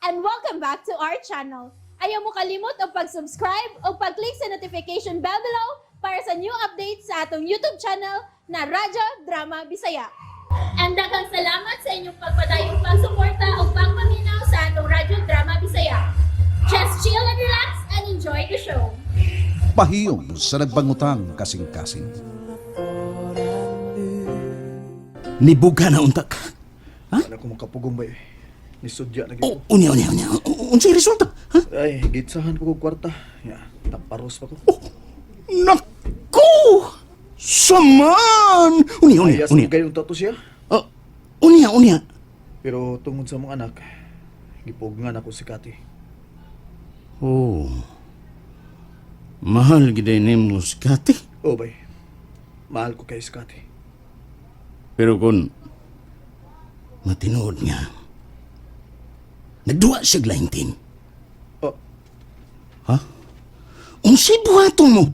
and welcome back to our channel. Ayaw mo kalimot o pag-subscribe o pag-click sa notification bell below para sa new updates sa atong YouTube channel na Radyo Drama Bisaya. And daghang salamat sa inyong pagpadayong pagsuporta o pagpaminaw sa atong Radyo Drama Bisaya. Just chill and relax and enjoy the show. Pahiyong sa nagbangutang kasing-kasing. Nibuga na untak. Ha? Ano ko makapugong ba eh? Nisudya na Oh, gito. unya. Unsay resulta? Ha? Ay, gitsahan ko kong kwarta. Ya, taparos pa ko. Naku! Saman! Unya. Ayas mo kayong tato siya. Oh, unya. Pero tungod sa mga anak, gipugngan ako si Kati. Oh. Mahal giday nimo si Kati. Oh, bay. Mahal ko kay si Kati. Pero kung matinood nga, nagduwa siya glaintin. Oh, Ha? Unsay buhaton mo?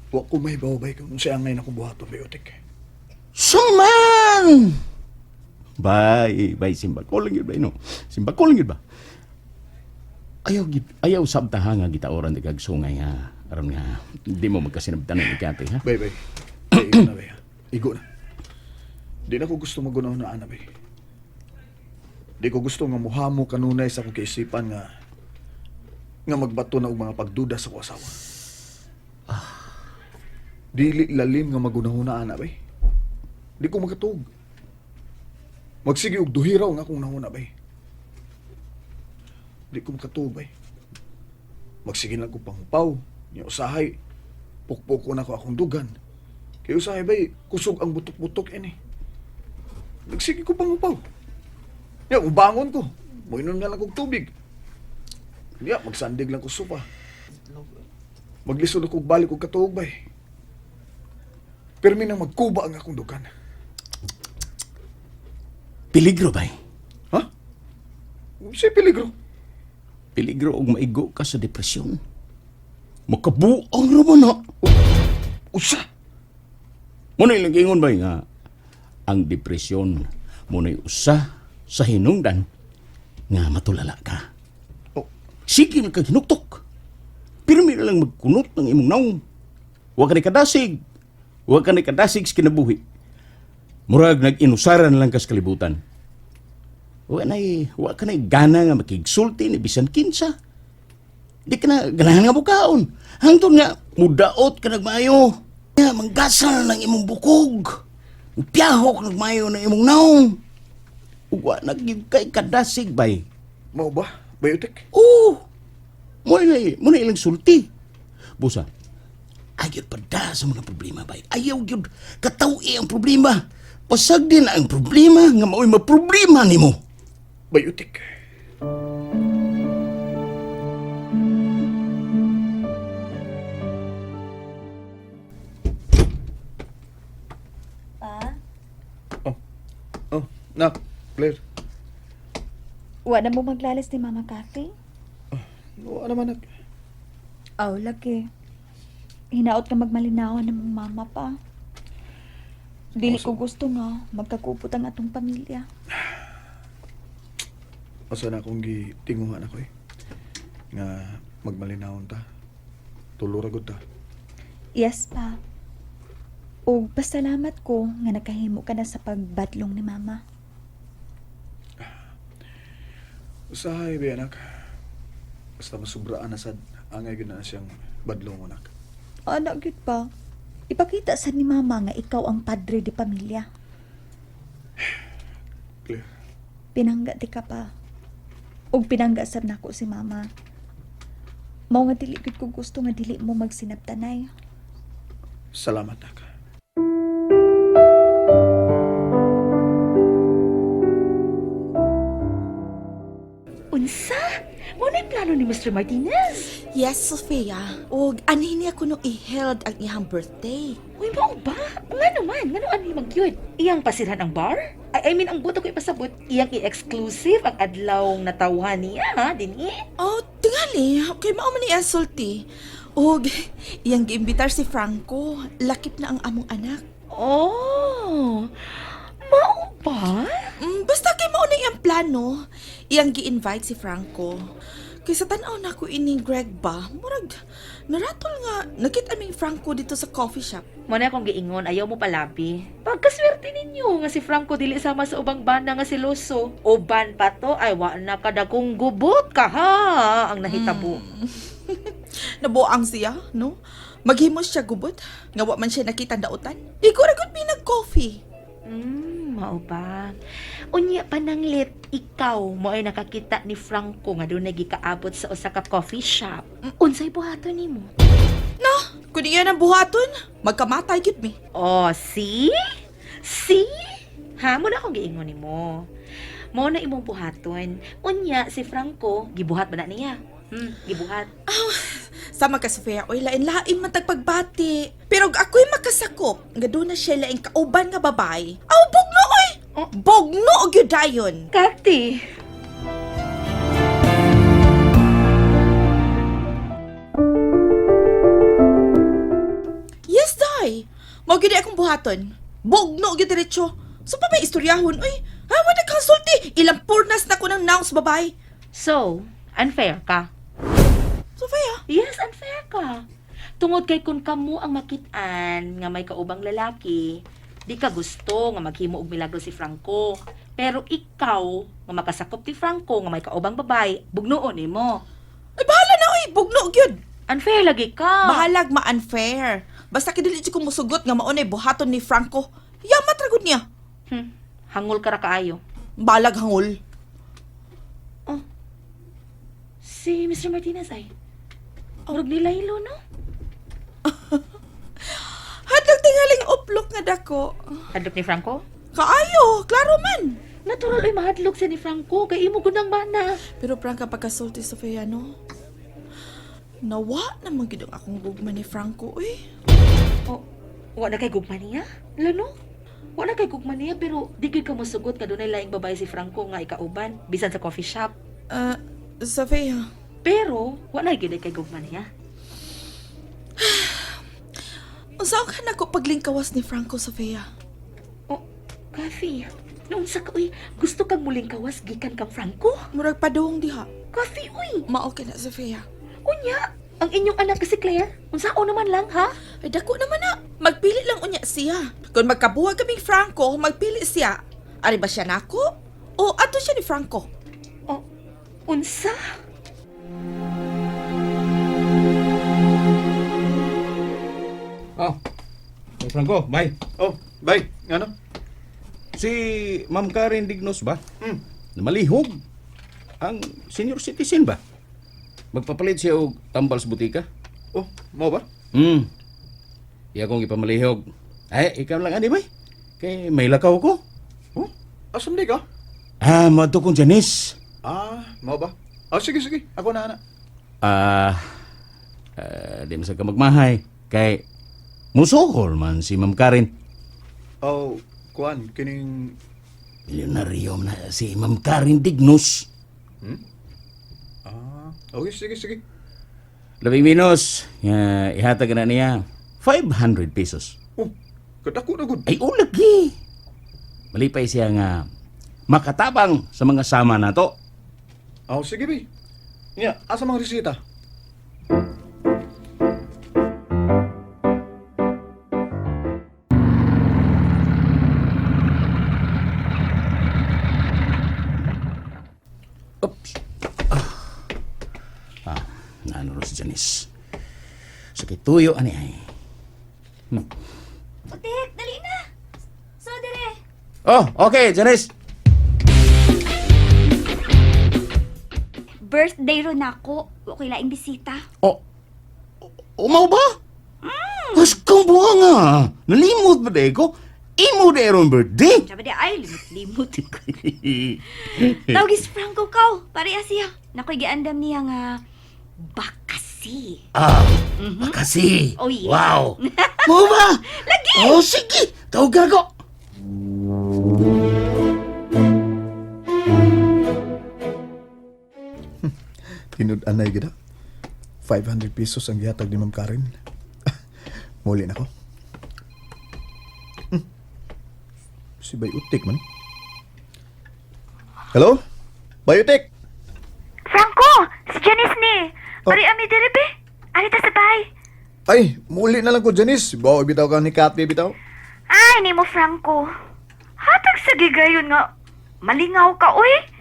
wa ko may bawbay kung siya ang ngayon akong buhaton, Biotik. Saman! Bay, simba ko lang yun ba, no? Simba ko lang yun ba? Ayaw sabtaha nga gitaoran di kagsungay ha. Aram nga, hindi mo magkasinabtan ng ikate, ha? Bay. Igo na, bay. Igo na. Di na ko gusto magunaw na ana, bay. Di ko gusto nga muhamo kanunay sa akong kaisipan nga magbato na og mga pagduda sa ko asawa. Dili lalim nga magunahuna ana, bay. Di ko magatuog. Magsige og duhiraw nga akong nahuna, bay. Di ko makatuog, bay. Magsige lang ko pangpaw. Nga usahay, pukpuk ko na ko akong dugan. Kaya usahay, bay, kusog ang butok-butok ini. Magsige ko pangpaw. Nga, ubangon ko. Moinon nga lang kong tubig. Nga, magsandig lang ko sopa. Maglisod ako balik og katuog, bay. Permi nang magkuba ang akong dugan. Peligro, bay. Ha? Si peligro. Peligro og maigo ka sa depresyon. Makabuang raman na. Usa! Muna ilang ingon ba nga, ang depresyon muna usa sa hinungdan nga matulala ka. Oh, Sige na ka kinuktok. Pirmi na lang magkunot ng imong naong. Huwag ka na kadasig. Huwag ka na kadasig sa kinabuhi. Murag nag-inusaran lang ka sa kalibutan. Huwag ka na gana nga makigsulti ni bisan kinsa. Di ka na ganahan nga bukaon. Hangtod nga, mudaot ka nagmayo. Nga, manggasal ng imong bukog. Piyahok nagmayo ng imong naong. Huwag kay kadasig bay. mao ba? Biotik? Oo. Muna ilang sulti. Busa, ayaw pa da sa mga problema bay. Ayaw yun katawi ang problema. Pasag din ang problema nga mao'y maproblema ni mo. Biotik. Pa? Oh, nak, Claire. Wa na mo maglalas ni Mama Cathy? Oo naman, nak. Aw, laki. Hinaot ka magmalinawan ng mong mama pa. Dili ko gusto nga magkakupot ang atong pamilya. Asa na akong gitinguhan ako eh. Nga magmalinawon ta. Tuluragod ta. Yes, pa. Ug pasalamat ko nga nakahimo ka na sa pagbadlong ni Mama. Usahay, ba anak? Basta masubraan na sad, angay gina na siyang badlong, anak. Anak gid pa. Ipakita sa ni Mama nga ikaw ang padre di pamilya. Claire, Pinangga ti ka pa. Ug pinangga sad nako si Mama. Mao nga dili gid ko gusto nga dili mo magsinabtanay. salamat, nak. Unsa? Ngunit plano ni Mr. Martinez? Yes, Sofia. O anhin niya kuno i-held ang iyang birthday. Uy, mao ba? Nga naman, nga naman ni mag-yun. Iyang pasirhan ang bar? I mean, ang buto ko ipasabot, iyang i-exclusive ang adlawng natawhan niya, ha, dini? Oh, tingali. Kay mao man niya sulti. O iyang giimbitar si Franco. Lakip na ang among anak. Oh, mao ba? Basta kay mao na iyang plano no, iyang gi-invite si Franco. Kay sa tanaw na ko ining Greg ba, murag, naratol nga, nakita aming Franco dito sa coffee shop. Mo na akong giingon, ayaw mo palabi. Pagkaswerte ninyo nga si Franco dili sama sa ubang banda nga si Loso. Uban pa to, ay wa na kadagong gubot ka ha, ang nahitabo. Nabuang siya, no? Maghimos siya gubot, nga wa man siya nakita dautan. Di ko ragot pinag-coffee. Mao ba? Unya pananglit, ikaw mo ay nakakita ni Franco nga doon nagikaabot sa usa ka coffee shop. Unsay buhaton nimo? No, kung iyan ang buhaton, magkamatay gid mi. Oh, see? See? Ha, mo na akong giingon nimo. Mo na imong buhaton. Unya si Franco, gibuhat ba na niya? Gibuhat. Sama ka, Sofia, oy, lain-lain man tagpagbati. Pero ako'y makasakop, nga doon na siya laing kauban nga babay. Aw, bugno, oy! Bugno, o gyudayon. Kati. Yes, day. Mao gyud akong buhaton. Bugno gyud diretso. So pa may istoryahon, oy. Ha, wala konsulti. Ilang purnas na ko ng naong sa babay. So, unfair ka. Sofia, Yes, unfair ka. Tungod kay kun kamo ang makit-an nga may kaubang lalaki, di ka gusto nga maghimo og milagro si Franco. Pero ikaw nga makasakop ti Franco nga may kaubang babay, bugnoon nimo. ay bahala na, oy. Bugno gyud. Unfair lagi ka. Bahalag ma-unfair. Basta kidili ko musugot nga maunay buhaton ni Franco. Yamat ragod niya. Hangol ka ra kaayo. Balag hangol. Si Mr. Martinez ay. Murag nilaylo, no? Hadlag tingaling uplok nga dako. Hadlok ni Franco? Kaayo, klaro man. Natural ay mahadlok siya ni Franco kay imo gud ang bana. Pero prang ka pagkasulti, Sofia, no? Nawa naman gid ang akong gugma ni Franco, uy. Oh, wa na kay gugma niya? Lano? Wa na kay gugma niya pero di gid ka mosugot nga dunay laing babae si Franco nga ikauban bisan sa coffee shop. Sofia. Pero wa na gid kay gugma niya. Unsaon ka na ko paglingkawas ni Franco, Sofia? Oh, Coffee. Noon sa ka, uy, gusto kang muling kawas gikan kang Franco? Murag padung diha. Coffee, uy. Mao ka na, Sofia. Unya, ang inyong anak si Claire, unsao naman lang, ha? Ay, dako naman na. Magpili lang unya siya. Kung magkabuha kaming Franco, magpili siya. Ari ba siya nako? O ato siya ni Franco? Oh, unsa? Oh, Hey, Franco, bye. Oh, bye. Ano? Si Ma'am Karen Dignos ba? Hmm. Namalihog. Ang senior citizen ba? Magpapalit siya og tambal sa butika? Oh, mo ba? Iya kong ipamalihog. Ay, ikaw lang ani bay. Kay may lakaw ko. Oh, asam di ka? Mato kong Janice. Mo ba? Sige, sige. Ako na, anak. Di masag ka magmahay. Kay musukol man si Ma'am Karen. Oh, kuan, kining... Milyonaryo na si Ma'am Karen Dignos. Okay, sige, sige. Labing minus. Ihatag na niya 500 pesos. Oh, kadako na gud. Ay, ulagi. Malipay siya nga makatabang sa mga sama na to. Oh, sige, bay. Nya, asa mga resita? Oops. Naano si Janice. Sakit tuyo, ani ay. Otek, dali na. So, dire. Oh, okay, Janice. Birthday ron ako. Okay laing bisita. Oh, umaw ba? Haskang buha nga. Nalimot ba de ko? Imo de ron birthday. Sabi di ay, limot-limot. Tawagis Franco kaw. Pare siya. Nakoy giandam niya nga bakasi. Kasi. Oh, yeah. Wow. Mo ba? Lagi! Oh, sige. Tawag ako. Tinud-anay gida. 500 pesos ang gihatag ni Ma'am Karen. Muli na ko. Si Bay Utik man. Hello? Biotek! Franco! Si Janice ni! Oh. Pari ami diri be! Arita sa bahay! Ay, muli na lang ko, Janice. Bawa, bitaw ka ni Kathy, bitaw. Ay, ni mo Franco! Hatag sa gigayon nga! Malingaw ka, uy!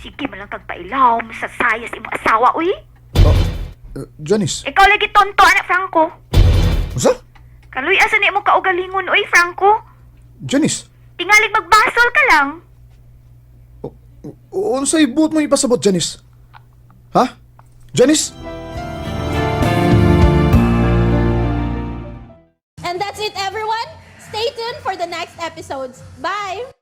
Sige man lang kagpailaw mo sa sayas imong asawa, uy! Janice, Ikaw lagi tonto, anak Franco! usa? Kaluy asa ni mo kaugalingon, uy, Franco! Janice, Tingalig magbasol ka lang! unsay buot mo ipasabot, Janice? Ha? Janice? And that's it, everyone. Stay tuned for the next episodes. Bye!